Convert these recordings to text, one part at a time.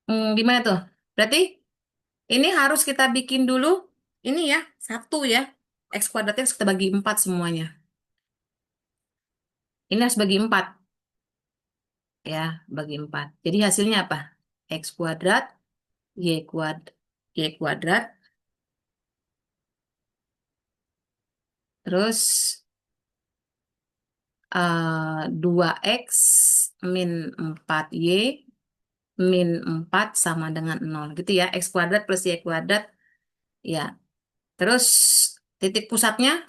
Gimana tuh? Berarti ini harus kita bikin dulu. Ini ya, satu ya. X kuadratnya harus kita bagi 4 semuanya. Ini harus bagi 4 ya, bagi 4. Jadi hasilnya apa? X kuadrat, Y Y kuadrat, terus 2X min 4Y min 4 sama dengan 0. Gitu ya, X kuadrat plus Y kuadrat. Ya, terus titik pusatnya,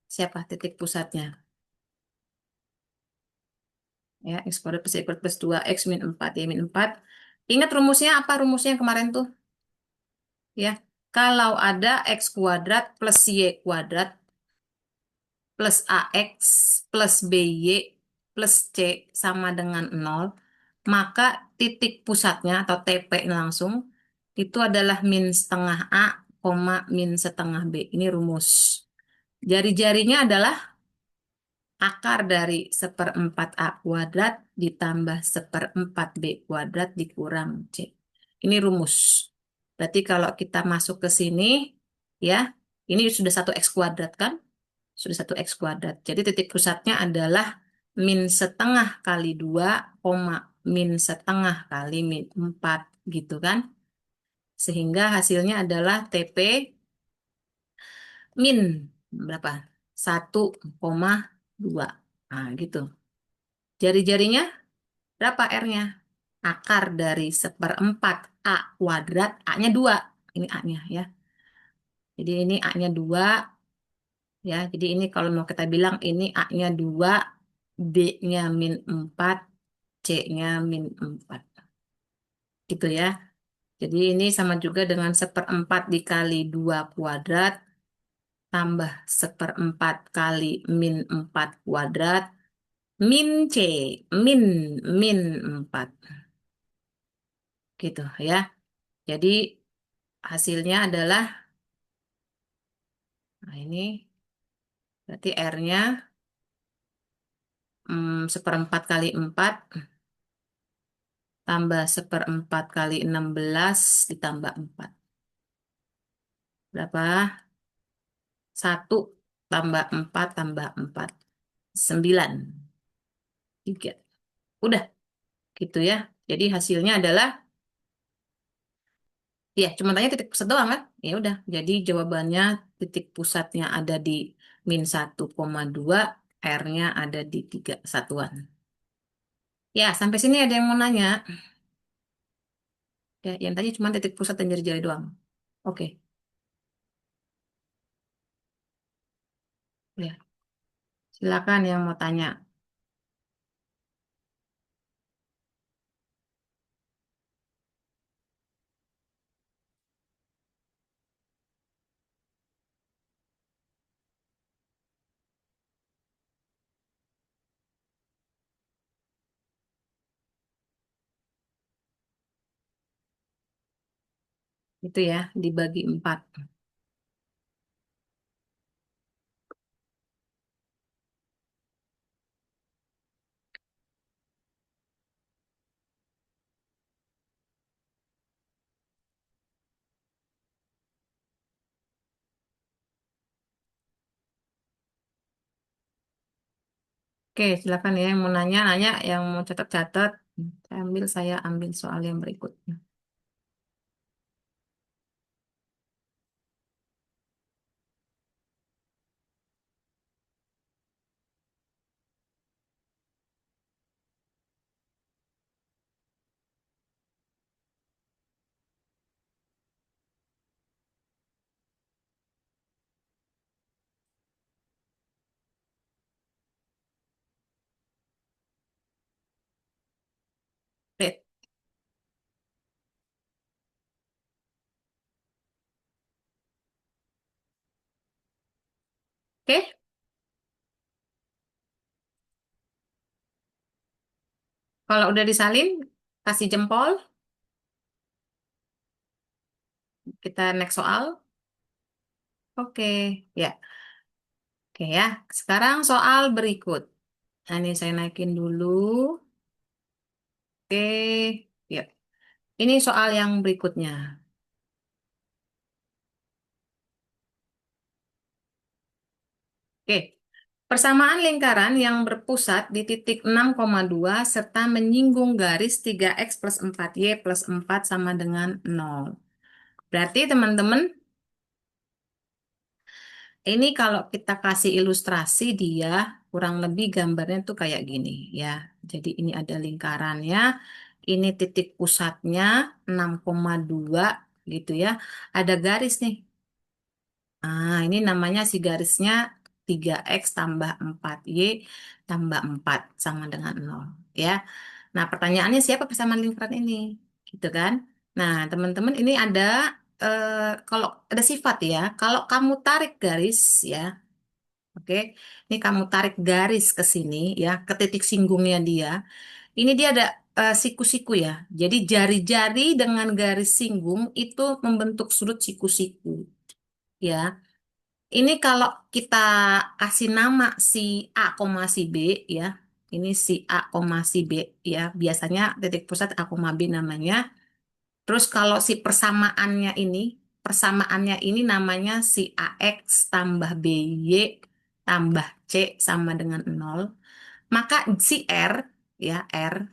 siapa titik pusatnya? Ya, X kuadrat plus Y kuadrat plus 2X min 4 Y min 4. Ingat rumusnya apa rumusnya yang kemarin tuh? Ya, kalau ada X kuadrat plus Y kuadrat plus AX plus BY plus C sama dengan 0, maka titik pusatnya atau TP langsung itu adalah min setengah A, koma min setengah B. Ini rumus. Jari-jarinya adalah akar dari seperempat A kuadrat ditambah seperempat B kuadrat dikurang C. Ini rumus. Berarti kalau kita masuk ke sini, ya, ini sudah satu X kuadrat kan? Sudah satu X kuadrat. Jadi titik pusatnya adalah min setengah kali 2, koma min setengah kali min 4, gitu kan? Sehingga hasilnya adalah TP min berapa? 1,2. Nah, gitu. Jari-jarinya berapa R-nya? Akar dari seperempat A kuadrat, A-nya 2. Ini A-nya ya. Jadi ini A-nya 2 ya. Jadi ini kalau mau kita bilang ini A-nya 2, B-nya min 4, C-nya min 4. Gitu ya. Jadi ini sama juga dengan seperempat dikali 2 kuadrat tambah seperempat kali min 4 kuadrat min C, min min 4. Gitu ya. Jadi hasilnya adalah, nah ini berarti R-nya seperempat kali 4 tambah seperempat kali 16 ditambah 4. Berapa? 1 tambah 4 tambah 4. 9. 3. Udah, gitu ya. Jadi hasilnya adalah, ya cuma tanya titik pusat doang kan? Ya udah, jadi jawabannya titik pusatnya ada di min 1,2, R-nya ada di 3 satuan. Ya, sampai sini ada yang mau nanya. Ya, yang tadi cuma titik pusat dan jari-jari doang. Oke, ya. Silakan yang mau tanya. Itu ya, dibagi 4. Oke, silakan ya yang mau nanya, nanya, yang mau catat-catat. Saya ambil soal yang berikutnya. Oke, oke. Kalau udah disalin, kasih jempol. Kita next soal. Oke, ya. Oke ya. Sekarang soal berikut. Nah, ini saya naikin dulu. Oke, ya. Ini soal yang berikutnya. Oke. Persamaan lingkaran yang berpusat di titik 6,2 serta menyinggung garis 3x plus 4y plus 4 sama dengan 0. Berarti teman-teman, ini kalau kita kasih ilustrasi dia kurang lebih gambarnya tuh kayak gini ya. Jadi ini ada lingkarannya, ini titik pusatnya 6,2 gitu ya. Ada garis nih. Ini namanya si garisnya 3x tambah 4y tambah 4 sama dengan 0 ya. Nah, pertanyaannya siapa persamaan lingkaran ini? Gitu kan? Nah, teman-teman ini ada kalau ada sifat ya. Kalau kamu tarik garis ya, oke. Ini kamu tarik garis ke sini ya, ke titik singgungnya dia. Ini dia ada siku-siku ya. Jadi jari-jari dengan garis singgung itu membentuk sudut siku-siku ya. Ini kalau kita kasih nama si A, si B ya. Ini si A, si B ya. Biasanya titik pusat A, B namanya. Terus kalau si persamaannya ini namanya si AX tambah BY tambah C sama dengan 0. Maka si R ya, R.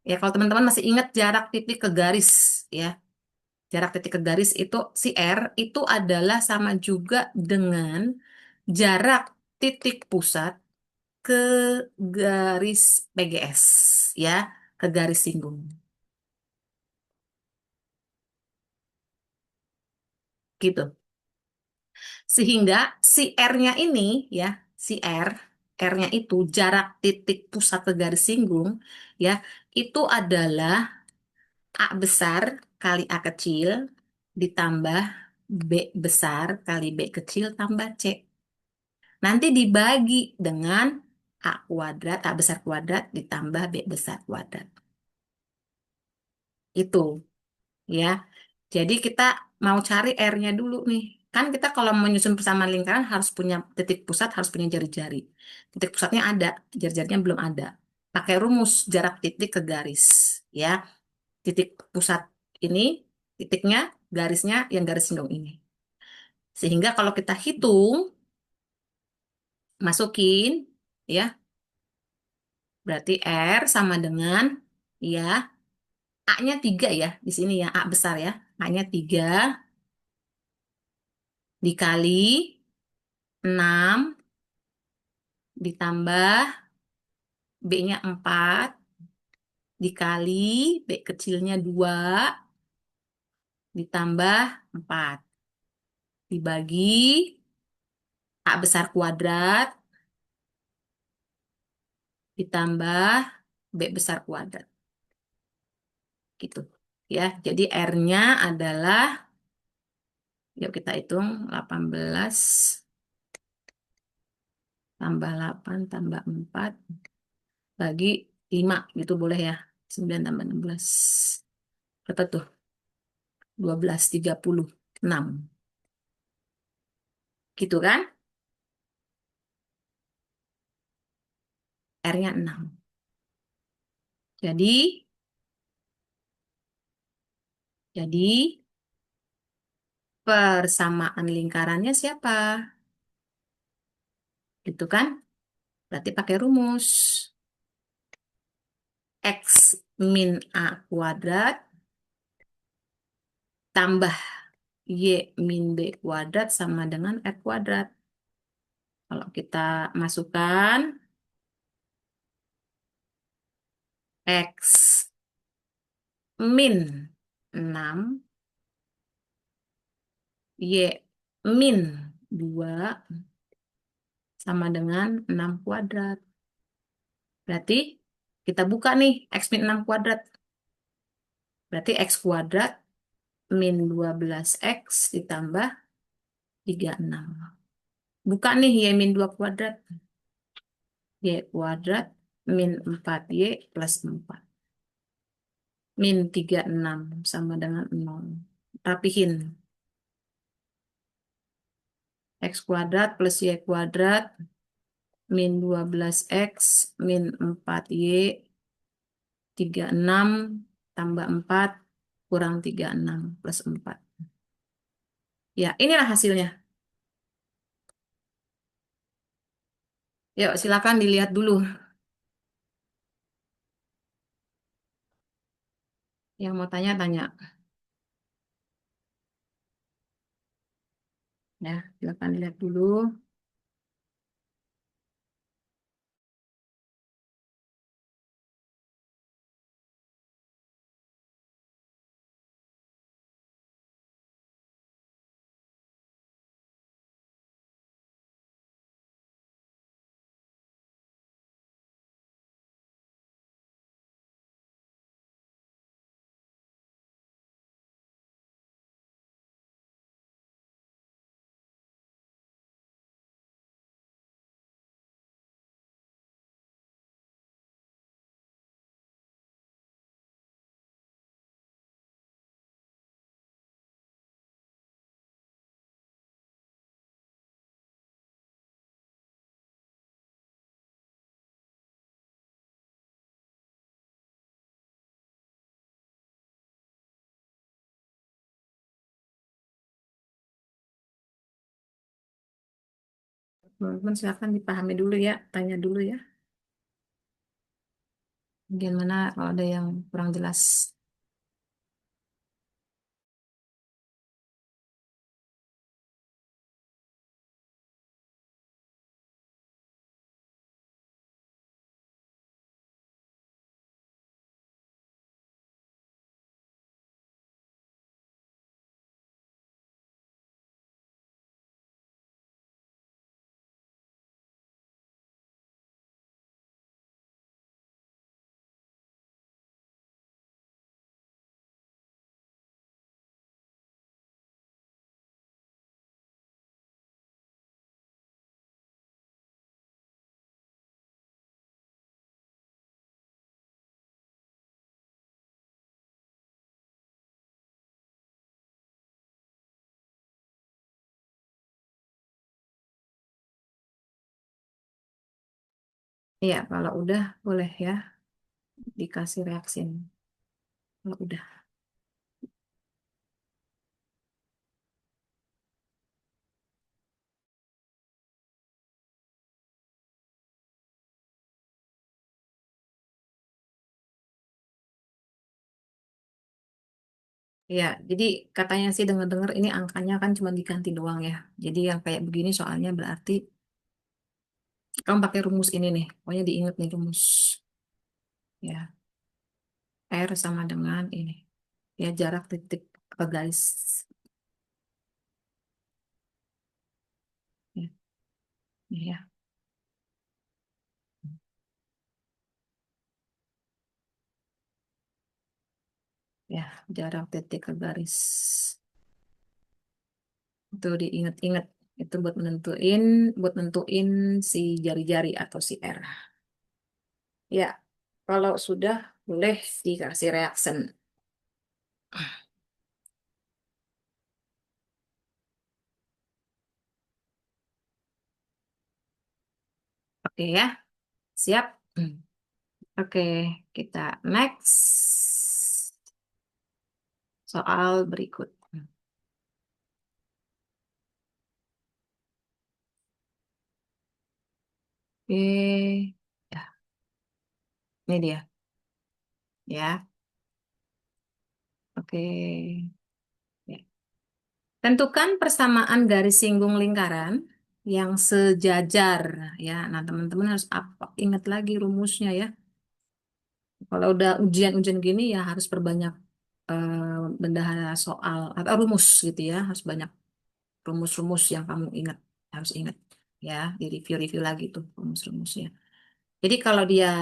Ya kalau teman-teman masih ingat jarak titik ke garis ya. Jarak titik ke garis itu si R itu adalah sama juga dengan jarak titik pusat ke garis PGS ya, ke garis singgung. Gitu. Sehingga si R-nya ini ya, si R-nya itu jarak titik pusat ke garis singgung ya, itu adalah A besar kali A kecil ditambah B besar kali B kecil tambah C. Nanti dibagi dengan A kuadrat, A besar kuadrat ditambah B besar kuadrat. Itu ya. Jadi kita mau cari R-nya dulu nih. Kan kita kalau menyusun persamaan lingkaran harus punya titik pusat, harus punya jari-jari. Titik pusatnya ada, jari-jarinya belum ada. Pakai rumus jarak titik ke garis. Ya, titik pusat ini, titiknya, garisnya yang garis singgung ini. Sehingga kalau kita hitung, masukin, ya, berarti R sama dengan, ya, A-nya 3 ya, di sini ya, A besar ya. A-nya 3 dikali 6 ditambah B-nya 4 dikali B kecilnya 2 ditambah 4 dibagi A besar kuadrat ditambah B besar kuadrat. Gitu. Ya, jadi R-nya adalah, yuk kita hitung, 18 tambah 8 tambah 4 bagi 5 gitu boleh ya. 9 tambah 16. Berapa tuh? 12, 36. Gitu kan? R-nya 6. Jadi, jadi persamaan lingkarannya siapa? Gitu kan? Berarti pakai rumus. X min A kuadrat tambah Y min B kuadrat sama dengan R kuadrat. Kalau kita masukkan X min 6, Y min 2 sama dengan 6 kuadrat. Berarti kita buka nih X min 6 kuadrat. Berarti X kuadrat min 12X ditambah 36. Buka nih Y min 2 kuadrat. Y kuadrat min 4Y plus 4. Min 36 sama dengan 0. Rapihin. X kuadrat plus Y kuadrat min 12X min 4Y 36 tambah 4 kurang 36 plus 4. Ya, inilah hasilnya. Yuk, silakan dilihat dulu. Yang mau tanya-tanya. Ya, silakan dilihat dulu. Teman-teman silakan dipahami dulu ya, tanya dulu ya. Gimana kalau ada yang kurang jelas? Iya, kalau udah boleh ya dikasih reaksi. Kalau udah. Ya, jadi katanya sih dengar-dengar ini angkanya kan cuma diganti doang ya. Jadi yang kayak begini soalnya berarti kamu pakai rumus ini nih. Pokoknya diingat nih rumus. Ya, R sama dengan ini. Ya, jarak titik ke garis. Ya, ya, ya, jarak titik ke garis. Itu diingat-ingat. Itu buat nentuin si jari-jari atau si R. Ya, kalau sudah boleh dikasih reaction. Oke ya, siap. Oke, kita next soal berikut. Oke, ya, ini dia. Ya, oke. Ya. Tentukan persamaan garis singgung lingkaran yang sejajar. Ya, nah teman-teman harus apa? Ingat lagi rumusnya ya. Kalau udah ujian-ujian gini ya harus perbanyak bendahara soal atau rumus gitu ya. Harus banyak rumus-rumus yang kamu ingat. Harus ingat ya. Di review-review lagi tuh rumus-rumusnya. Jadi kalau dia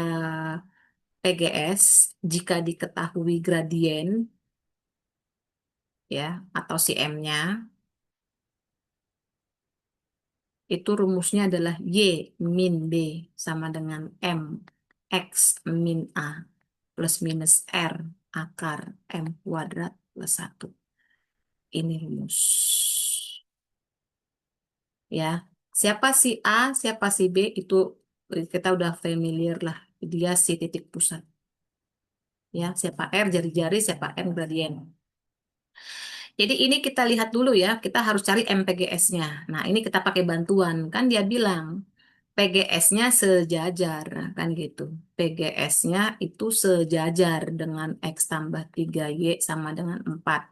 PGS, jika diketahui gradien ya atau si M-nya, itu rumusnya adalah Y min B sama dengan M X min A plus minus R akar M kuadrat plus 1. Ini rumus. Ya, siapa si A, siapa si B, itu kita udah familiar lah. Dia si titik pusat. Ya, siapa R jari-jari, siapa M gradien. Jadi ini kita lihat dulu ya, kita harus cari MPGS-nya. Nah, ini kita pakai bantuan. Kan dia bilang PGS-nya sejajar, kan gitu. PGS-nya itu sejajar dengan X tambah 3Y sama dengan 4.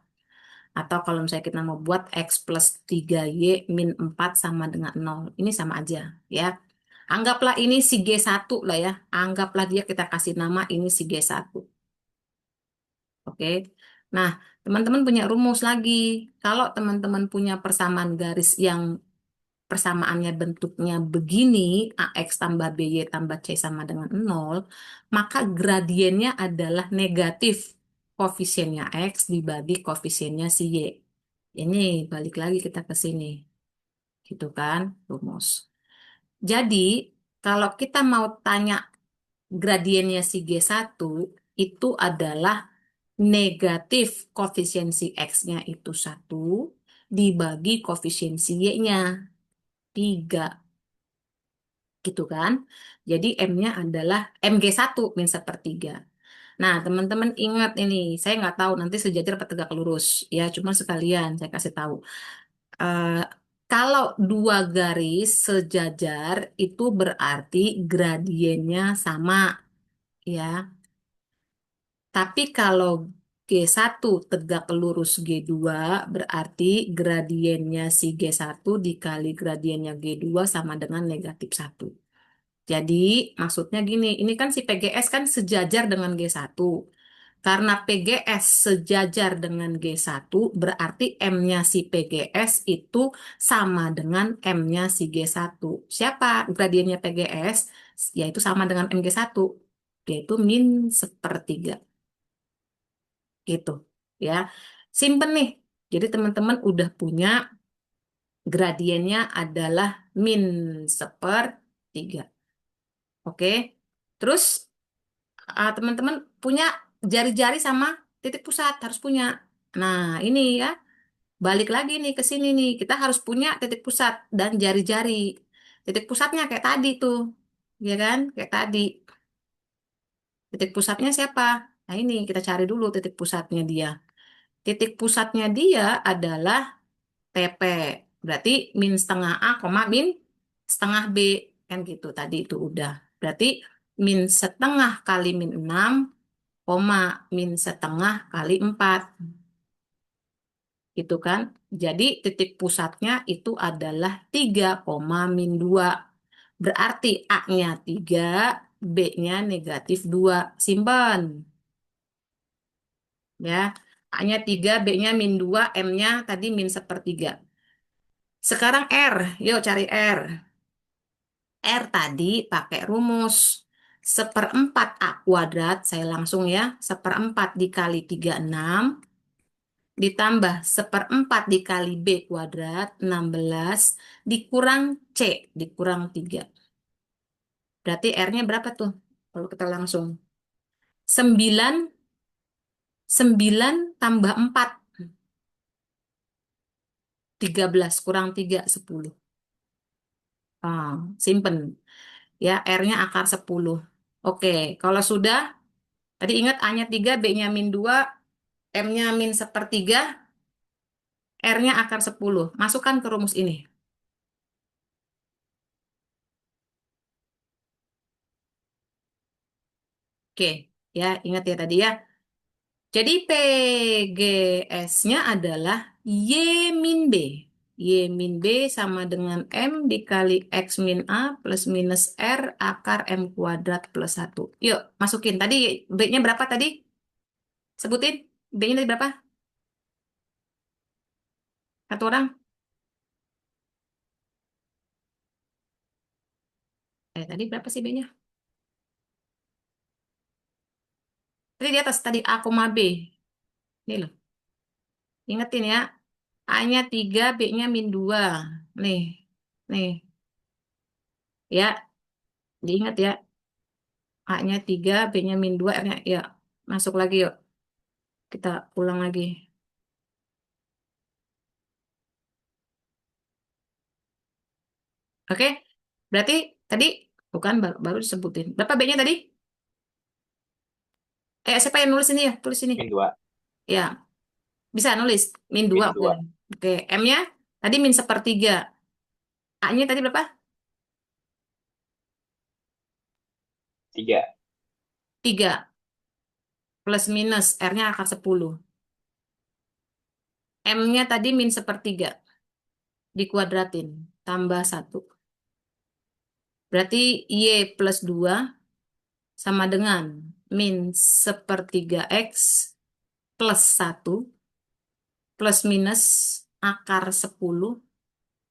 Atau kalau misalnya kita mau buat X plus 3Y min 4 sama dengan 0. Ini sama aja, ya. Anggaplah ini si G1 lah ya. Anggaplah dia kita kasih nama ini si G1. Oke. Nah, teman-teman punya rumus lagi. Kalau teman-teman punya persamaan garis yang persamaannya bentuknya begini, AX tambah BY tambah C sama dengan 0, maka gradiennya adalah negatif koefisiennya X dibagi koefisiennya si Y. Ini balik lagi kita ke sini. Gitu kan, rumus. Jadi, kalau kita mau tanya gradiennya si G1, itu adalah negatif koefisiensi X-nya itu 1 dibagi koefisiensi Y-nya 3, gitu kan. Jadi M-nya adalah MG1 min sepertiga. Nah, teman-teman ingat ini, saya nggak tahu nanti sejajar atau tegak lurus. Ya, cuma sekalian saya kasih tahu. Eh, kalau dua garis sejajar itu berarti gradiennya sama, ya. Tapi kalau G1 tegak lurus G2 berarti gradiennya si G1 dikali gradiennya G2 sama dengan -1. Jadi maksudnya gini, ini kan si PGS kan sejajar dengan G1. Karena PGS sejajar dengan G1 berarti M-nya si PGS itu sama dengan M-nya si G1. Siapa gradiennya PGS? Yaitu sama dengan MG1, yaitu min sepertiga. Gitu ya. Simpen nih. Jadi teman-teman udah punya gradiennya adalah min sepertiga. Oke. Terus teman-teman punya jari-jari sama titik pusat harus punya. Nah, ini ya. Balik lagi nih ke sini nih. Kita harus punya titik pusat dan jari-jari. Titik pusatnya kayak tadi tuh. Ya kan? Kayak tadi. Titik pusatnya siapa? Nah, ini kita cari dulu titik pusatnya dia. Titik pusatnya dia adalah TP. Berarti min setengah A, koma min setengah B. Kan gitu, tadi itu udah. Berarti min setengah kali min 6, koma min setengah kali 4. Gitu kan. Jadi titik pusatnya itu adalah 3, koma min 2. Berarti A-nya 3, B-nya -2. Simpan. Ya. A-nya 3, B-nya min 2, M-nya tadi min sepertiga. Sekarang R, yuk cari R. R tadi pakai rumus seperempat A kuadrat, saya langsung ya, seperempat dikali 36, ditambah seperempat dikali B kuadrat, 16, dikurang C, dikurang 3. Berarti R-nya berapa tuh? Kalau kita langsung. 9, 9 tambah 4, 13, kurang 3, 10. Ah, simpen. Ya, R-nya akar 10. Oke, kalau sudah, tadi ingat A-nya 3, B-nya min 2, M-nya min sepertiga, R-nya akar 10. Masukkan ke rumus ini. Oke, ya ingat ya tadi ya. Jadi PGS-nya adalah Y min B. Y min B sama dengan M dikali X min A plus minus R akar M kuadrat plus 1. Yuk, masukin. Tadi B-nya berapa tadi? Sebutin. B-nya tadi berapa? Satu orang? Tadi berapa sih B-nya? Tadi di atas, tadi A, B. Ini loh. Ingetin ya. A-nya 3, B-nya min 2. Nih, nih. Ya, diingat ya. A-nya 3, B-nya min 2, R-nya ya. Masuk lagi yuk. Kita ulang lagi. Oke? Berarti tadi, bukan baru disebutin. Berapa B-nya tadi? Siapa yang nulis ini ya? Tulis ini. Min 2. Ya, Bisa nulis min 2, Min oke. 2. Oke, M-nya tadi min sepertiga. A-nya tadi berapa? 3. 3 plus minus R-nya akar 10. M-nya tadi min sepertiga dikuadratin tambah 1. Berarti Y plus 2 sama dengan min sepertiga X plus 1 plus minus akar 10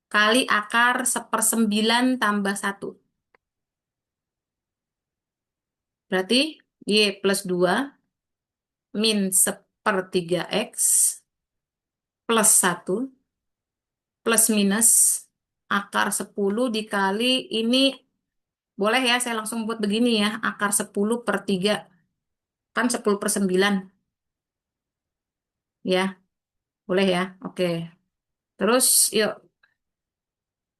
kali akar 1/9 tambah 1. Berarti Y plus 2 min sepertiga X plus 1 plus minus akar 10 dikali ini, boleh ya saya langsung buat begini ya, akar 10/3. Kan 10/9 ya, boleh ya. Oke. Terus yuk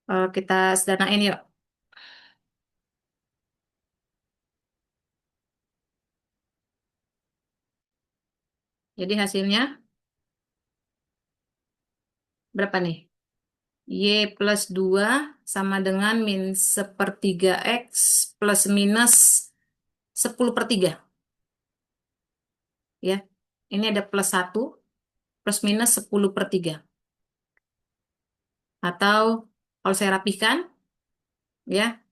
kita sederhanain yuk. Jadi hasilnya berapa nih? Y plus 2 sama dengan min sepertiga X plus minus 10/3. Ya. Ini ada plus 1 plus minus 10/3. Atau kalau saya rapihkan, ya,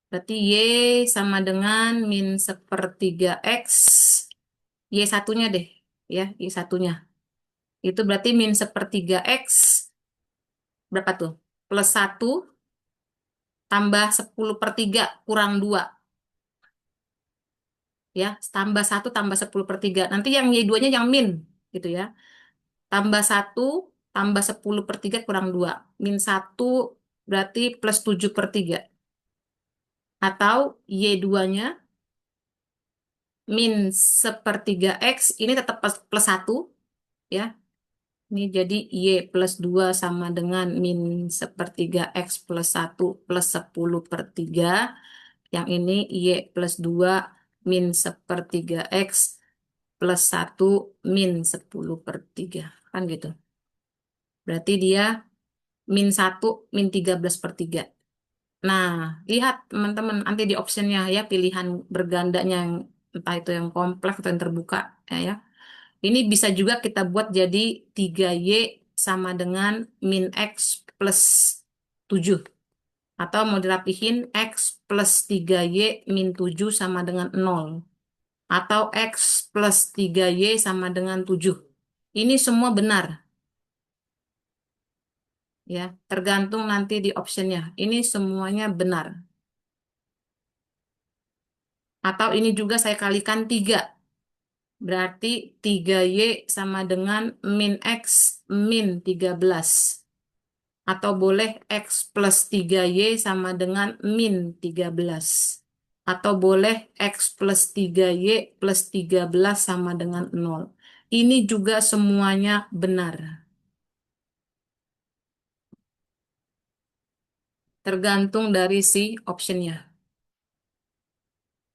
berarti Y sama dengan min sepertiga X, Y satunya deh, ya, Y satunya. Itu berarti min sepertiga X, berapa tuh? Plus 1 tambah 10/3 kurang 2, ya, tambah 1 tambah 10/3. Nanti yang Y2-nya yang min, gitu ya. Tambah 1 tambah 10/3 kurang 2. Min 1 berarti plus 7/3. Atau Y2-nya min sepertiga X, ini tetap plus 1, ya. Ini jadi Y plus 2 sama dengan min sepertiga X plus 1 plus 10/3. Yang ini Y plus 2 min sepertiga X plus 1 min 10/3. Kan gitu. Berarti dia min 1 min 13/3. Nah, lihat teman-teman nanti di optionnya ya, pilihan bergandanya yang entah itu yang kompleks atau yang terbuka, ya. Ini bisa juga kita buat jadi 3Y sama dengan min X plus 7. Atau mau dirapihin X plus 3Y min 7 sama dengan 0. Atau X plus 3Y sama dengan 7. Ini semua benar, ya. Tergantung nanti di optionnya. Ini semuanya benar. Atau ini juga saya kalikan 3. Berarti 3Y sama dengan min X min 13. Atau boleh X plus 3Y sama dengan min 13. Atau boleh X plus 3Y plus 13 sama dengan 0. Ini juga semuanya benar. Tergantung dari si optionnya.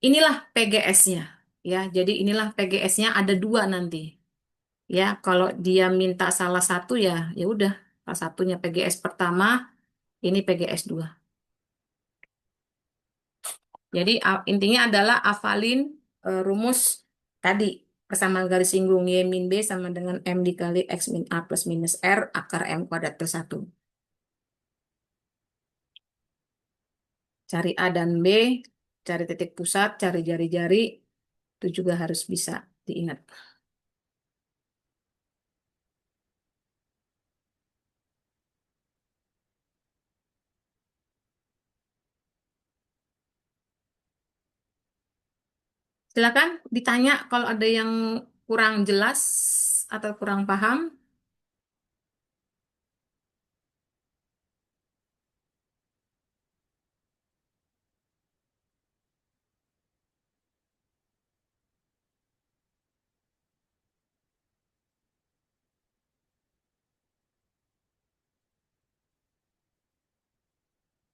Inilah PGS-nya. Ya, jadi inilah PGS-nya ada 2 nanti. Ya, kalau dia minta salah satu ya, ya udah, salah satunya PGS pertama, ini PGS 2. Jadi intinya adalah hafalin rumus tadi, persamaan garis singgung Y min B sama dengan M dikali X min A plus minus R akar M kuadrat plus 1. Cari A dan B, cari titik pusat, cari jari-jari, itu juga harus bisa diingat. Silakan ditanya kalau ada yang kurang jelas atau kurang paham.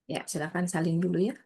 Ya, silakan salin dulu ya.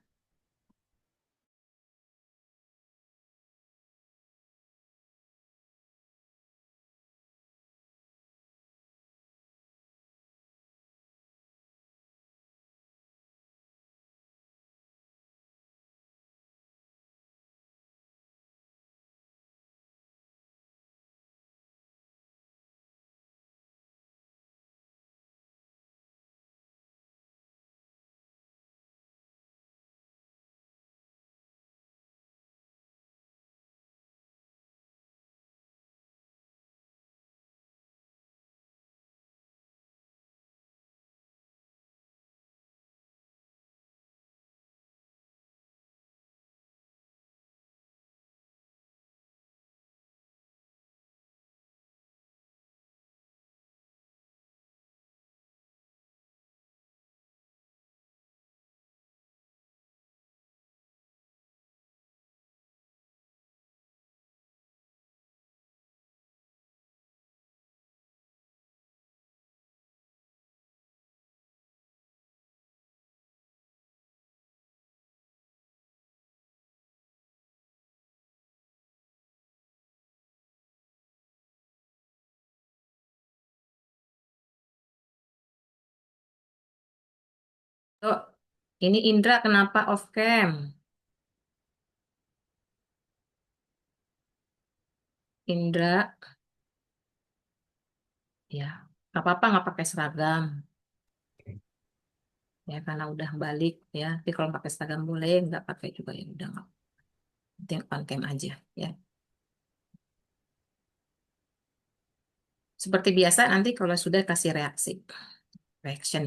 Oh, ini Indra kenapa off cam? Indra, ya, nggak apa-apa nggak pakai seragam, ya karena udah balik ya. Tapi kalau pakai seragam boleh, nggak pakai juga ya udah nggak. Penting on cam aja, ya. Seperti biasa nanti kalau sudah kasih reaksi, reaction.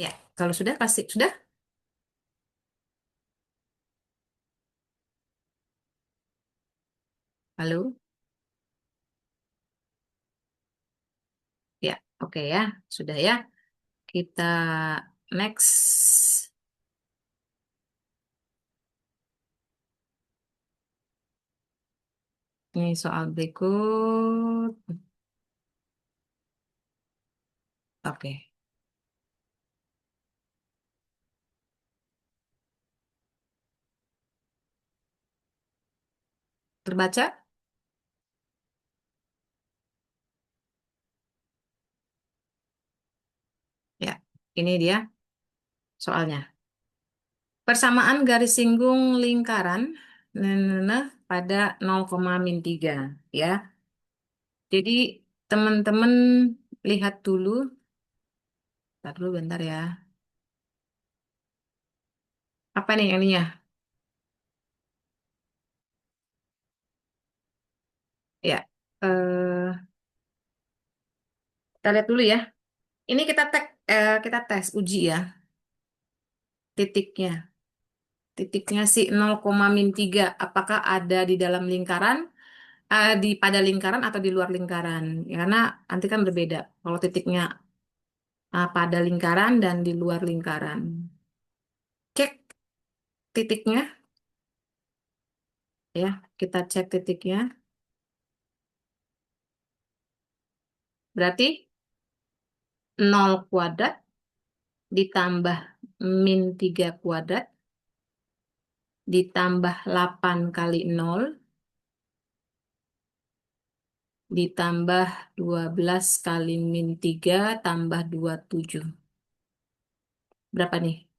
Ya, kalau sudah kasih sudah. Halo, ya, oke ya, sudah ya. Kita next. Ini soal berikut. Oke, terbaca? Ya, ini dia soalnya. Persamaan garis singgung lingkaran nah, pada 0,-3 ya. Jadi teman-teman lihat dulu. Bentar dulu bentar ya. Apa nih yang ininya? Ya. Kita lihat dulu ya. Ini kita tes uji ya titiknya. Titiknya si 0,-3 apakah ada di dalam lingkaran, di pada lingkaran atau di luar lingkaran. Ya, karena nanti kan berbeda kalau titiknya pada lingkaran dan di luar lingkaran. Cek titiknya ya, kita cek titiknya. Berarti 0 kuadrat ditambah -3 kuadrat ditambah 8 kali 0 ditambah 12 kali min 3 tambah 27. Berapa nih?